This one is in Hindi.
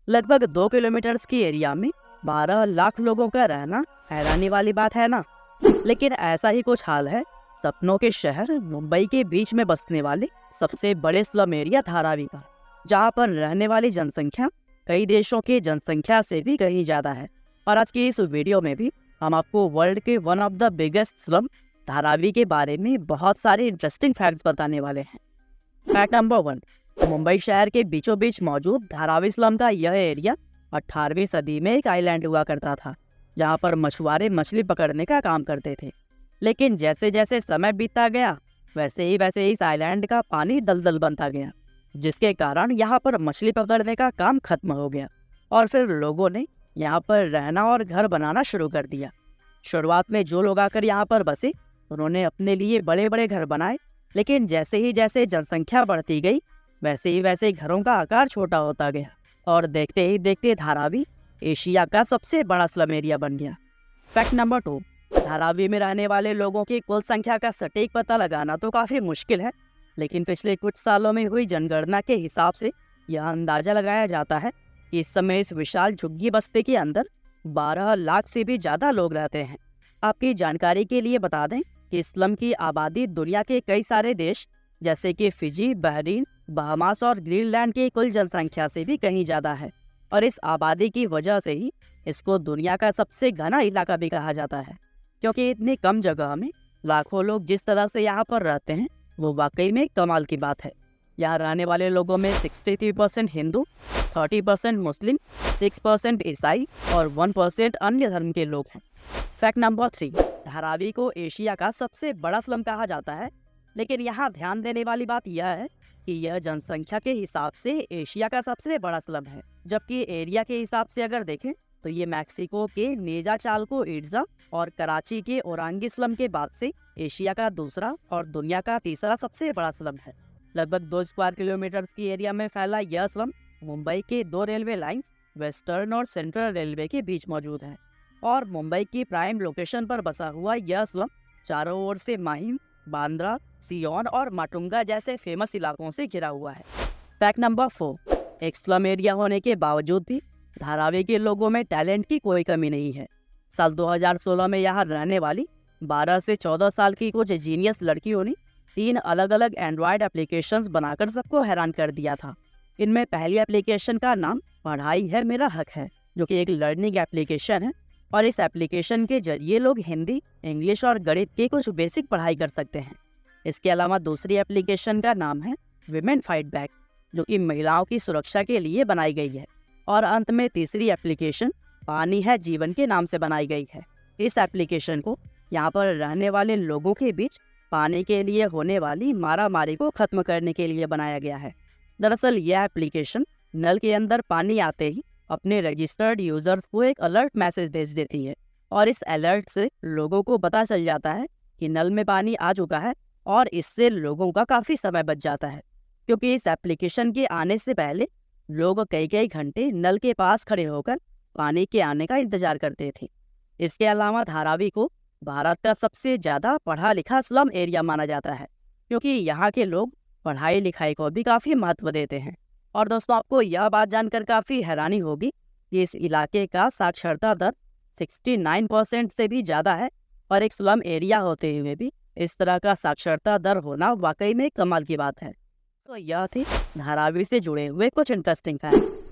लगभग 2 किलोमीटर की एरिया में 12 लाख लोगों का रहना हैरानी वाली बात है ना। लेकिन ऐसा ही कुछ हाल है सपनों के शहर मुंबई के बीच में बसने वाले सबसे बड़े स्लम एरिया धारावी का, जहाँ पर रहने वाली जनसंख्या कई देशों की जनसंख्या से भी कहीं ज़्यादा है। और आज की इस वीडियो में भी हम आपको वर्ल्ड के one of the biggest slum Dharavi के बारे में बहुत सारे इंटरेस्टिंग फैक्ट्स बताने वाले हैं। फैक्ट नंबर 1, मुंबई शहर के बीचों बीच मौजूद धारावी स्लम का यह एरिया 18वीं सदी में एक आइलैंड हुआ करता था, जहाँ पर मछुआरे मछली पकड़ने का काम करते थे। लेकिन जैसे जैसे समय बीतता गया वैसे ही इस आइलैंड का पानी दलदल बनता गया, जिसके कारण यहाँ पर मछली पकड़ने का काम खत्म हो गया और फिर लोगों ने यहाँ पर रहना और घर बनाना शुरू कर दिया। शुरुआत में जो लोग आकर यहाँ पर बसे उन्होंने अपने लिए बड़े बड़े घर बनाए, लेकिन जैसे ही जनसंख्या बढ़ती गई वैसे ही घरों का आकार छोटा होता गया और देखते ही देखते धारावी एशिया का सबसे बड़ा स्लम एरिया बन गया। फैक्ट नंबर 2, धारावी में रहने वाले लोगों की कुल संख्या का सटीक पता लगाना तो काफ़ी मुश्किल है, लेकिन पिछले कुछ सालों में हुई जनगणना के हिसाब से यह अंदाज़ा लगाया जाता है कि इस समय इस विशाल झुग्गी बस्ती के अंदर 12 लाख से भी ज़्यादा लोग रहते हैं। आपकी जानकारी के लिए बता दें कि स्लम की आबादी दुनिया के कई सारे देश जैसे कि फिजी, बहरीन, बहामास और ग्रीनलैंड की कुल जनसंख्या से भी कहीं ज़्यादा है। और इस आबादी की वजह से ही इसको दुनिया का सबसे घना इलाका भी कहा जाता है, क्योंकि इतनी कम जगह में लाखों लोग जिस तरह से यहाँ पर रहते हैं वो वाकई में कमाल की बात है। यहाँ रहने वाले लोगों में 63% हिंदू, 30% मुस्लिम, 6% ईसाई और 1% अन्य धर्म के लोग हैं। फैक्ट नंबर 3, धारावी को एशिया का सबसे बड़ा स्लम कहा जाता है, लेकिन यहाँ ध्यान देने वाली बात यह है कि यह जनसंख्या के हिसाब से एशिया का सबसे बड़ा स्लम है, जबकि एरिया के हिसाब से अगर देखें तो ये मैक्सिको के नेजा चालको इट्जा और कराची के ओरांगी स्लम के बाद से एशिया का दूसरा और दुनिया का तीसरा सबसे बड़ा स्लम है। लगभग 2 स्क्वायर किलोमीटर की एरिया में फैला यह स्लम मुंबई के 2 रेलवे लाइंस वेस्टर्न और सेंट्रल रेलवे के बीच मौजूद है और मुंबई की प्राइम लोकेशन पर बसा हुआ यह स्लम चारों ओर से माहिम, बांद्रा, सियोन और माटुंगा जैसे फेमस इलाकों से घिरा हुआ है। फैक्ट नंबर 4, एक स्लम एरिया होने के बावजूद भी धारावी के लोगों में टैलेंट की कोई कमी नहीं है। साल 2016 में यहाँ रहने वाली 12 से 14 साल की कुछ जीनियस लड़कियों ने 3 अलग अलग एंड्रॉयड एप्लीकेशंस बनाकर सबको हैरान कर दिया था। इनमें पहली एप्लीकेशन का नाम पढ़ाई है मेरा हक है, जो कि एक लर्निंग एप्लीकेशन है और इस एप्लीकेशन के जरिए लोग हिंदी, इंग्लिश और गणित की कुछ बेसिक पढ़ाई कर सकते हैं। इसके अलावा दूसरी एप्लीकेशन का नाम है विमेन फाइट बैक, जो कि महिलाओं की सुरक्षा के लिए बनाई गई है। और अंत में तीसरी एप्लीकेशन पानी है जीवन के नाम से बनाई गई है। इस एप्लीकेशन को यहाँ पर रहने वाले लोगों के बीच पानी के लिए होने वाली मारामारी को खत्म करने के लिए बनाया गया है। दरअसल यह एप्लीकेशन नल के अंदर पानी आते ही अपने रजिस्टर्ड यूजर्स को एक अलर्ट मैसेज भेज देती है और इस अलर्ट से लोगों को पता चल जाता है कि नल में पानी आ चुका है और इससे लोगों का काफ़ी समय बच जाता है, क्योंकि इस एप्लीकेशन के आने से पहले लोग कई घंटे नल के पास खड़े होकर पानी के आने का इंतजार करते थे। इसके अलावा धारावी को भारत का सबसे ज़्यादा पढ़ा लिखा स्लम एरिया माना जाता है, क्योंकि यहाँ के लोग पढ़ाई लिखाई को भी काफ़ी महत्व देते हैं। और दोस्तों, आपको यह बात जानकर काफ़ी हैरानी होगी कि इस इलाके का साक्षरता दर 69% से भी ज़्यादा है और एक स्लम एरिया होते हुए भी इस तरह का साक्षरता दर होना वाकई में कमाल की बात है। तो यह थी धारावी से जुड़े हुए कुछ इंटरेस्टिंग फैक्ट।